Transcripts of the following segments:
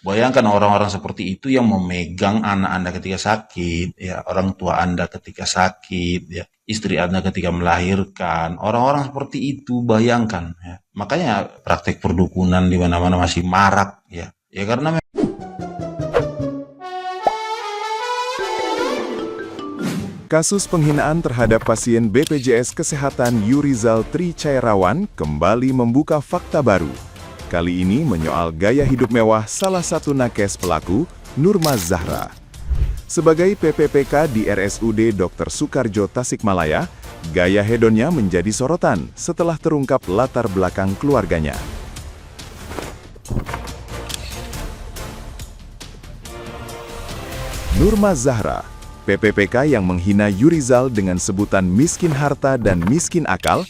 Bayangkan orang-orang seperti itu yang memegang anak Anda ketika sakit, ya, orang tua Anda ketika sakit, ya, istri Anda ketika melahirkan. Orang-orang seperti itu bayangkan, ya. Makanya praktek perdukunan di mana-mana masih marak, ya. Ya karena Kasus penghinaan terhadap pasien BPJS Kesehatan Yurizal Tri Cairawan kembali membuka fakta baru. Kali ini menyoal gaya hidup mewah salah satu nakes pelaku, Nurma Zahra. Sebagai PPPK di RSUD Dr. Soekarjo Tasikmalaya, gaya hedonnya menjadi sorotan setelah terungkap latar belakang keluarganya. Nurma Zahra, PPPK yang menghina Yurizal dengan sebutan miskin harta dan miskin akal,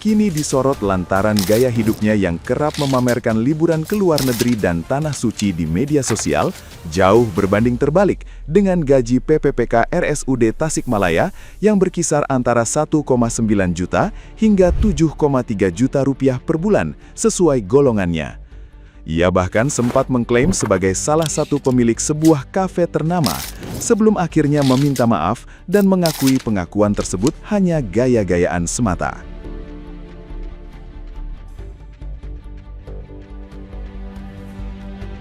kini disorot lantaran gaya hidupnya yang kerap memamerkan liburan ke luar negeri dan tanah suci di media sosial, jauh berbanding terbalik dengan gaji PPPK RSUD Tasikmalaya yang berkisar antara 1,9 juta hingga 7,3 juta rupiah per bulan sesuai golongannya. Ia bahkan sempat mengklaim sebagai salah satu pemilik sebuah kafe ternama, sebelum akhirnya meminta maaf dan mengakui pengakuan tersebut hanya gaya-gayaan semata.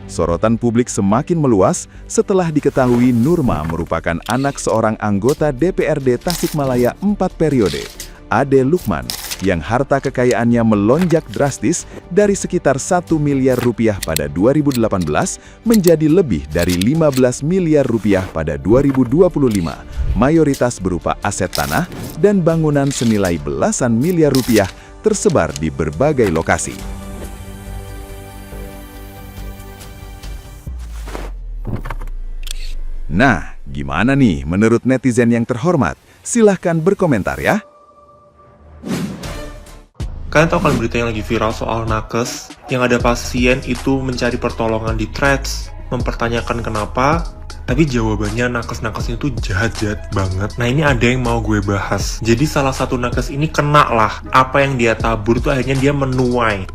Sorotan publik semakin meluas setelah diketahui Nurma merupakan anak seorang anggota DPRD Tasikmalaya 4 periode, Ade Lukman, yang harta kekayaannya melonjak drastis dari sekitar 1 miliar rupiah pada 2018 menjadi lebih dari 15 miliar rupiah pada 2025, mayoritas berupa aset tanah dan bangunan senilai belasan miliar rupiah tersebar di berbagai lokasi. Nah, gimana nih menurut netizen yang terhormat? Silahkan berkomentar ya. Kalian tahu kan berita yang lagi viral soal nakes, yang ada pasien itu mencari pertolongan di threads, mempertanyakan kenapa, tapi jawabannya nakes-nakesnya itu jahat-jahat banget. Nah ini ada yang mau gue bahas. Jadi salah satu nakes ini kena lah, apa yang dia tabur itu akhirnya dia menuai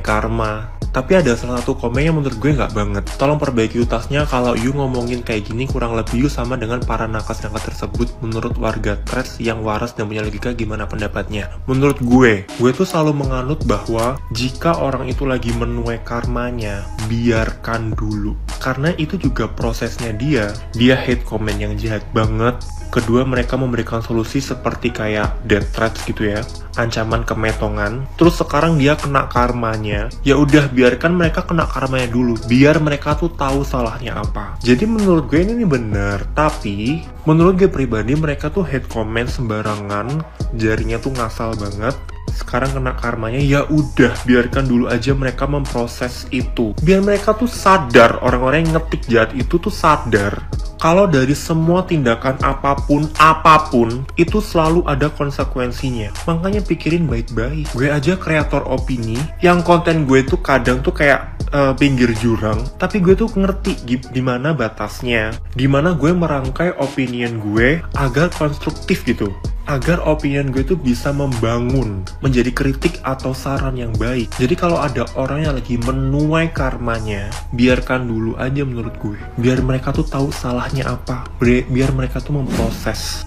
karma. Tapi ada salah satu komen yang menurut gue nggak banget. Tolong perbaiki utasnya kalau you ngomongin kayak gini kurang lebih you sama dengan para nakes-nakes tersebut menurut warga threads yang waras dan punya logika. Gimana pendapatnya? Menurut gue tuh selalu menganut bahwa jika orang itu lagi menuai karmanya, biarkan dulu. Karena itu juga prosesnya dia hate comment yang jahat banget. Kedua, mereka memberikan solusi seperti kayak death threats gitu ya, ancaman kemetongan. Terus sekarang dia kena karmanya. Ya udah biarkan mereka kena karmanya dulu, biar mereka tuh tahu salahnya apa. Jadi menurut gue ini benar, tapi menurut gue pribadi mereka tuh hate comment sembarangan, jarinya tuh ngasal banget. Sekarang kena karmanya, ya udah biarkan dulu aja mereka memproses itu. Biar mereka tuh sadar, orang-orang yang ngetik jahat itu tuh sadar kalau dari semua tindakan apapun itu selalu ada konsekuensinya. Makanya pikirin baik-baik. Gue aja kreator opini yang konten gue tuh kadang tuh kayak pinggir jurang, tapi gue tuh ngerti di mana batasnya, di mana gue merangkai opinion gue agar konstruktif gitu, agar opinion gue tuh bisa membangun, menjadi kritik atau saran yang baik. Jadi kalau ada orang yang lagi menuai karmanya, biarkan dulu aja menurut gue. Biar mereka tuh tahu salahnya apa, biar mereka tuh memproses.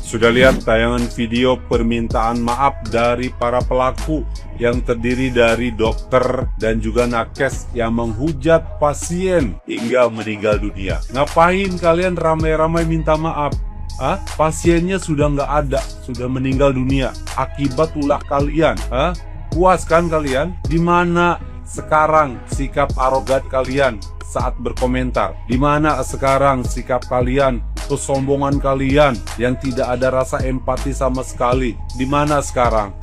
Sudah lihat tayangan video permintaan maaf dari para pelaku yang terdiri dari dokter dan juga nakes yang menghujat pasien hingga meninggal dunia. Ngapain kalian ramai-ramai minta maaf? Pasiennya sudah nggak ada, sudah meninggal dunia akibat ulah kalian. Puas kan kalian? Di mana sekarang sikap arogan kalian saat berkomentar? Di mana sekarang sikap kalian, kesombongan kalian yang tidak ada rasa empati sama sekali? Di mana sekarang?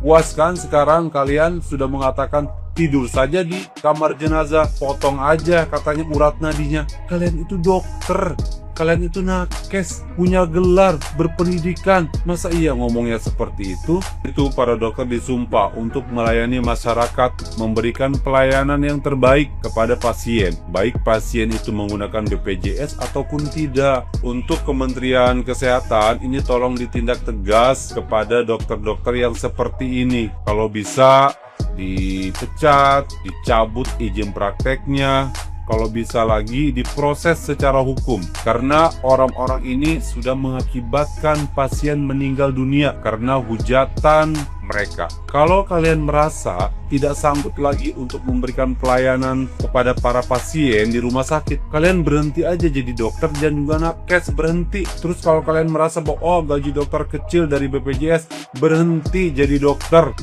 Puas kan sekarang kalian sudah mengatakan tidur saja di kamar jenazah, potong aja katanya urat nadinya. Kalian itu dokter, kalian itu nakes, punya gelar, berpendidikan. Masa iya ngomongnya seperti itu? Itu para dokter disumpah untuk melayani masyarakat, memberikan pelayanan yang terbaik kepada pasien, baik pasien itu menggunakan BPJS ataupun tidak. Untuk Kementerian Kesehatan ini tolong ditindak tegas kepada dokter-dokter yang seperti ini. Kalau bisa dipecat, dicabut izin prakteknya, kalau bisa lagi diproses secara hukum, karena orang-orang ini sudah mengakibatkan pasien meninggal dunia karena hujatan mereka. Kalau kalian merasa tidak sanggup lagi untuk memberikan pelayanan kepada para pasien di rumah sakit, kalian berhenti aja jadi dokter dan juga nakes, berhenti. Terus kalau kalian merasa bahwa gaji dokter kecil dari BPJS, berhenti jadi dokter.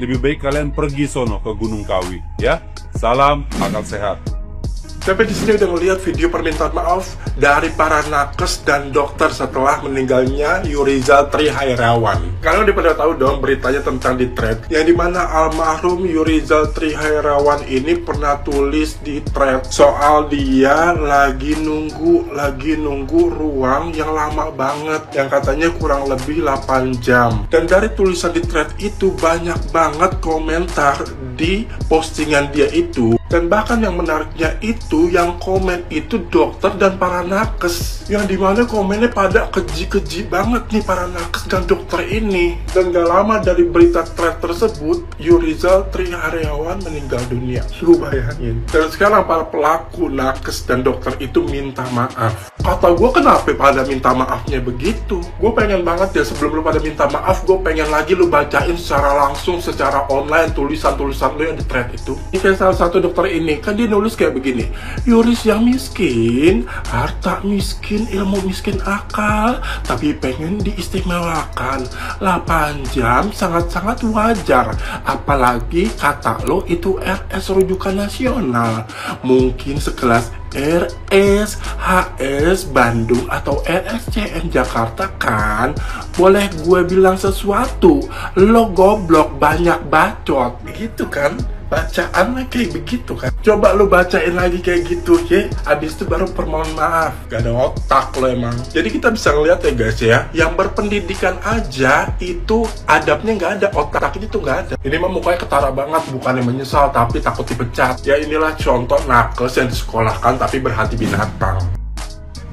Lebih baik kalian pergi sono ke Gunung Kawi, ya. Salam akal sehat. Sampai di sini udah ngeliat video permintaan maaf dari para nakes dan dokter setelah meninggalnya Yurizal Trihairawan. Kalian udah pada tahu dong beritanya tentang di thread, yang dimana almarhum Yurizal Trihairawan ini pernah tulis di thread soal dia lagi nunggu ruang yang lama banget, yang katanya kurang lebih 8 jam. Dan dari tulisan di thread itu banyak banget komentar di postingan dia itu. Dan bahkan yang menariknya itu, yang komen itu dokter dan para nakes, yang dimana komennya pada keji-keji banget nih para nakes dan dokter ini. Dan gak lama dari berita thread tersebut, Yurizal Trihairawan meninggal dunia. Lu bayangin. Dan sekarang para pelaku nakes dan dokter itu minta maaf. Kata gue, kenapa pada minta maafnya begitu? Gue pengen banget ya, sebelum lu pada minta maaf, gue pengen lagi lu bacain secara langsung, secara online tulisan-tulisan lu yang di thread itu. Ini kayak salah satu dokter ini, kan dia nulis kayak begini: Yuris yang miskin, harta miskin, ilmu miskin akal, tapi pengen diistimewakan. 8 jam sangat-sangat wajar, apalagi kata lo itu RS rujukan nasional. Mungkin sekelas RS, HS Bandung atau RSCM Jakarta kan. Boleh gue bilang sesuatu, lo goblok banyak bacot, begitu kan? Bacaan kayak begitu kan. Coba lu bacain lagi kayak gitu ya, abis itu baru permohon maaf. Gak ada otak lo emang. Jadi kita bisa ngeliat ya guys ya, yang berpendidikan aja itu adabnya gak ada, otaknya itu gak ada. Ini mah mukanya ketara banget, bukannya menyesal tapi takut dipecat. Ya inilah contoh nakes yang disekolahkan tapi berhati binatang.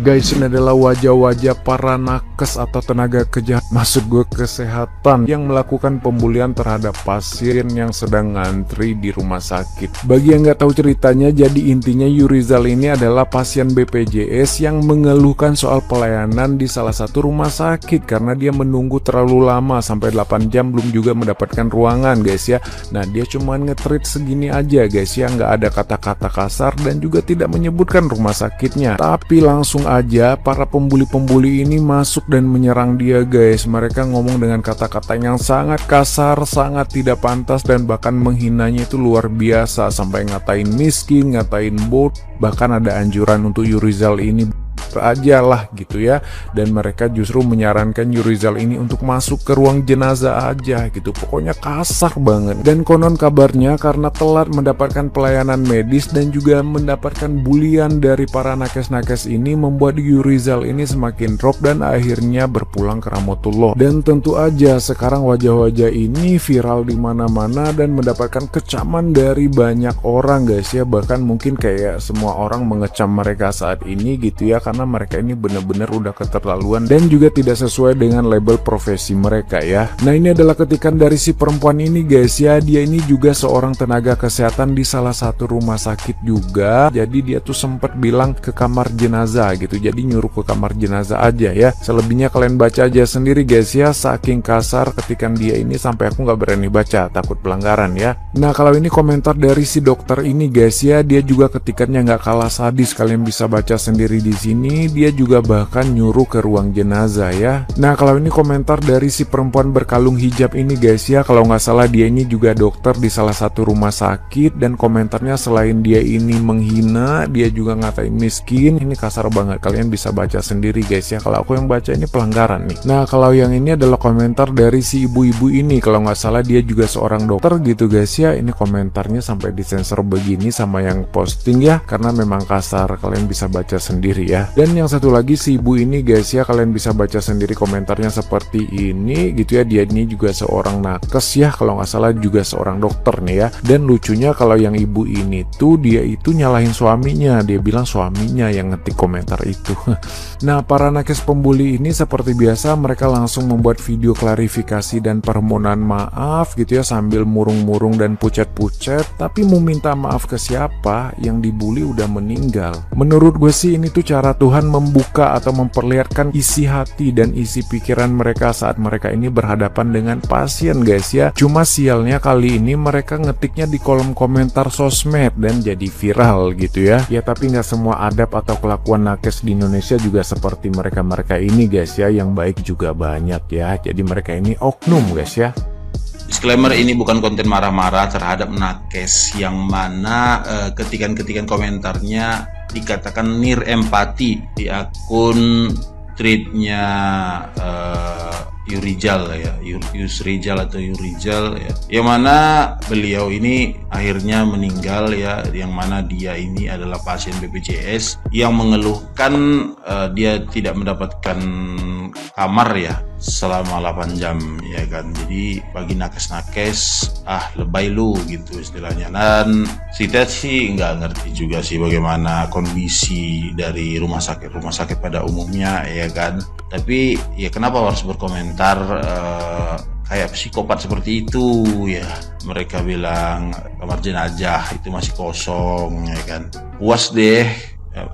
Guys, ini adalah wajah-wajah para nakes atau tenaga maksud gue kesehatan yang melakukan pembulian terhadap pasien yang sedang ngantri di rumah sakit. Bagi yang nggak tahu ceritanya, jadi intinya Yurizal ini adalah pasien BPJS yang mengeluhkan soal pelayanan di salah satu rumah sakit karena dia menunggu terlalu lama, sampai 8 jam belum juga mendapatkan ruangan guys ya. Nah, dia cuma nge-treat segini aja guys ya, nggak ada kata-kata kasar dan juga tidak menyebutkan rumah sakitnya, tapi langsung aja para pembuli-pembuli ini masuk dan menyerang dia guys. Mereka ngomong dengan kata-kata yang sangat kasar, sangat tidak pantas, dan bahkan menghinanya itu luar biasa, sampai ngatain miskin, ngatain bot, bahkan ada anjuran untuk Yurizal ini aja lah gitu ya. Dan mereka justru menyarankan Yurizal ini untuk masuk ke ruang jenazah aja gitu. Pokoknya kasar banget. Dan konon kabarnya karena telat mendapatkan pelayanan medis dan juga mendapatkan bulian dari para nakes-nakes ini, membuat Yurizal ini semakin drop dan akhirnya berpulang ke rahmatullah. Dan tentu aja sekarang wajah-wajah ini viral di mana-mana dan mendapatkan kecaman dari banyak orang guys ya. Bahkan mungkin kayak semua orang mengecam mereka saat ini gitu ya, karena mereka ini benar-benar udah keterlaluan dan juga tidak sesuai dengan label profesi mereka ya. Nah, ini adalah ketikan dari si perempuan ini guys ya. Dia ini juga seorang tenaga kesehatan di salah satu rumah sakit juga. Jadi dia tuh sempat bilang ke kamar jenazah gitu. Jadi nyuruh ke kamar jenazah aja ya. Selebihnya kalian baca aja sendiri guys ya. Saking kasar ketikan dia ini sampai aku nggak berani baca, takut pelanggaran ya. Nah, kalau ini komentar dari si dokter ini guys ya, dia juga ketikannya nggak kalah sadis. Kalian bisa baca sendiri di sini. Dia juga bahkan nyuruh ke ruang jenazah ya. Nah, kalau ini komentar dari si perempuan berkalung hijab ini guys ya, kalau nggak salah dia ini juga dokter di salah satu rumah sakit, dan komentarnya selain dia ini menghina, dia juga ngatain miskin. Ini kasar banget, kalian bisa baca sendiri guys ya. Kalau aku yang baca ini pelanggaran nih. Nah, kalau yang ini adalah komentar dari si ibu-ibu ini, kalau nggak salah dia juga seorang dokter gitu guys ya. Ini komentarnya sampai disensor begini sama yang posting ya, karena memang kasar, kalian bisa baca sendiri ya. Dan yang satu lagi si ibu ini guys ya, kalian bisa baca sendiri komentarnya seperti ini gitu ya. Dia ini juga seorang nakes ya, kalau nggak salah juga seorang dokter nih ya. Dan lucunya kalau yang ibu ini tuh dia itu nyalahin suaminya, dia bilang suaminya yang ngetik komentar itu. Nah, para nakes pembuli ini seperti biasa mereka langsung membuat video klarifikasi dan permohonan maaf gitu ya, sambil murung-murung dan pucet-pucet. Tapi mau minta maaf ke siapa? Yang dibully udah meninggal. Menurut gue sih ini tuh cara Tuhan membuka atau memperlihatkan isi hati dan isi pikiran mereka saat mereka ini berhadapan dengan pasien guys ya. Cuma sialnya kali ini mereka ngetiknya di kolom komentar sosmed dan jadi viral gitu ya. Ya tapi nggak semua adab atau kelakuan nakes di Indonesia juga seperti mereka-mereka ini guys ya. Yang baik juga banyak ya. Jadi mereka ini oknum guys ya. Disclaimer, ini bukan konten marah-marah terhadap nakes yang mana ketikan-ketikan komentarnya dikatakan nir empati di akun tweetnya Yurizal ya, Yusrizal atau Yurizal ya, yang mana beliau ini akhirnya meninggal ya, yang mana dia ini adalah pasien BPJS yang mengeluhkan dia tidak mendapatkan kamar ya selama 8 jam ya kan. Jadi bagi nakes-nakes lebay lu gitu istilahnya. Dan kita sih nggak ngerti juga sih bagaimana kondisi dari rumah sakit pada umumnya ya kan. Tapi ya kenapa harus berkomentar kayak psikopat seperti itu ya. Mereka bilang kamar jenazah itu masih kosong ya kan. Puas deh.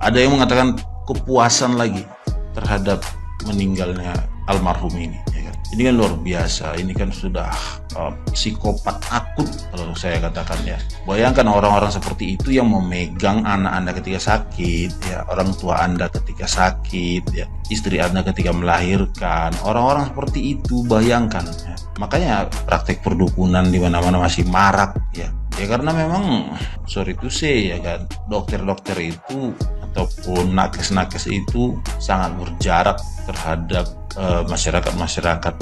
Ada yang mengatakan kepuasan lagi terhadap meninggalnya almarhum ini ya kan. Ini kan luar biasa. Ini kan sudah psikopat akut kalau saya katakan ya. Bayangkan orang-orang seperti itu yang memegang anak Anda ketika sakit ya, orang tua Anda ketika sakit ya, istri Anda ketika melahirkan. Orang-orang seperti itu bayangkan ya. Makanya praktek perdukunan di mana-mana masih marak ya. Ya karena memang sorry to say ya kan, dokter-dokter itu ataupun nakes-nakes itu sangat berjarak terhadap masyarakat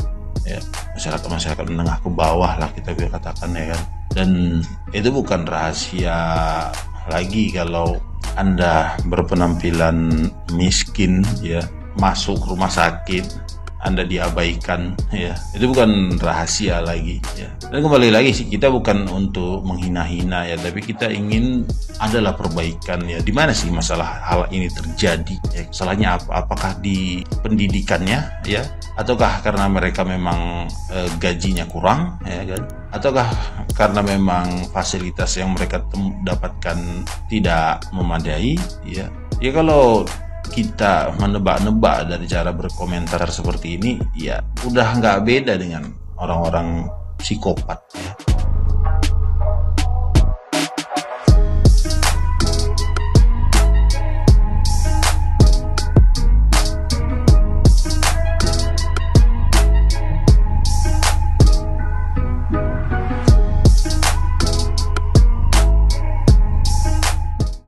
ya, masyarakat menengah ke bawah lah kita bisa katakan ya kan. Dan itu bukan rahasia lagi kalau Anda berpenampilan miskin ya, masuk rumah sakit Anda diabaikan ya, itu bukan rahasia lagi ya. Dan kembali lagi sih, kita bukan untuk menghina-hina ya, tapi kita ingin adalah perbaikan ya. Di mana sih masalah hal ini terjadi ya? Salahnya apa? Apakah di pendidikannya ya, ataukah karena mereka memang gajinya kurang ya kan, ataukah karena memang fasilitas yang mereka dapatkan tidak memadai ya. Ya kalau kita menebak-nebak dari cara berkomentar seperti ini ya udah nggak beda dengan orang-orang psikopat ya.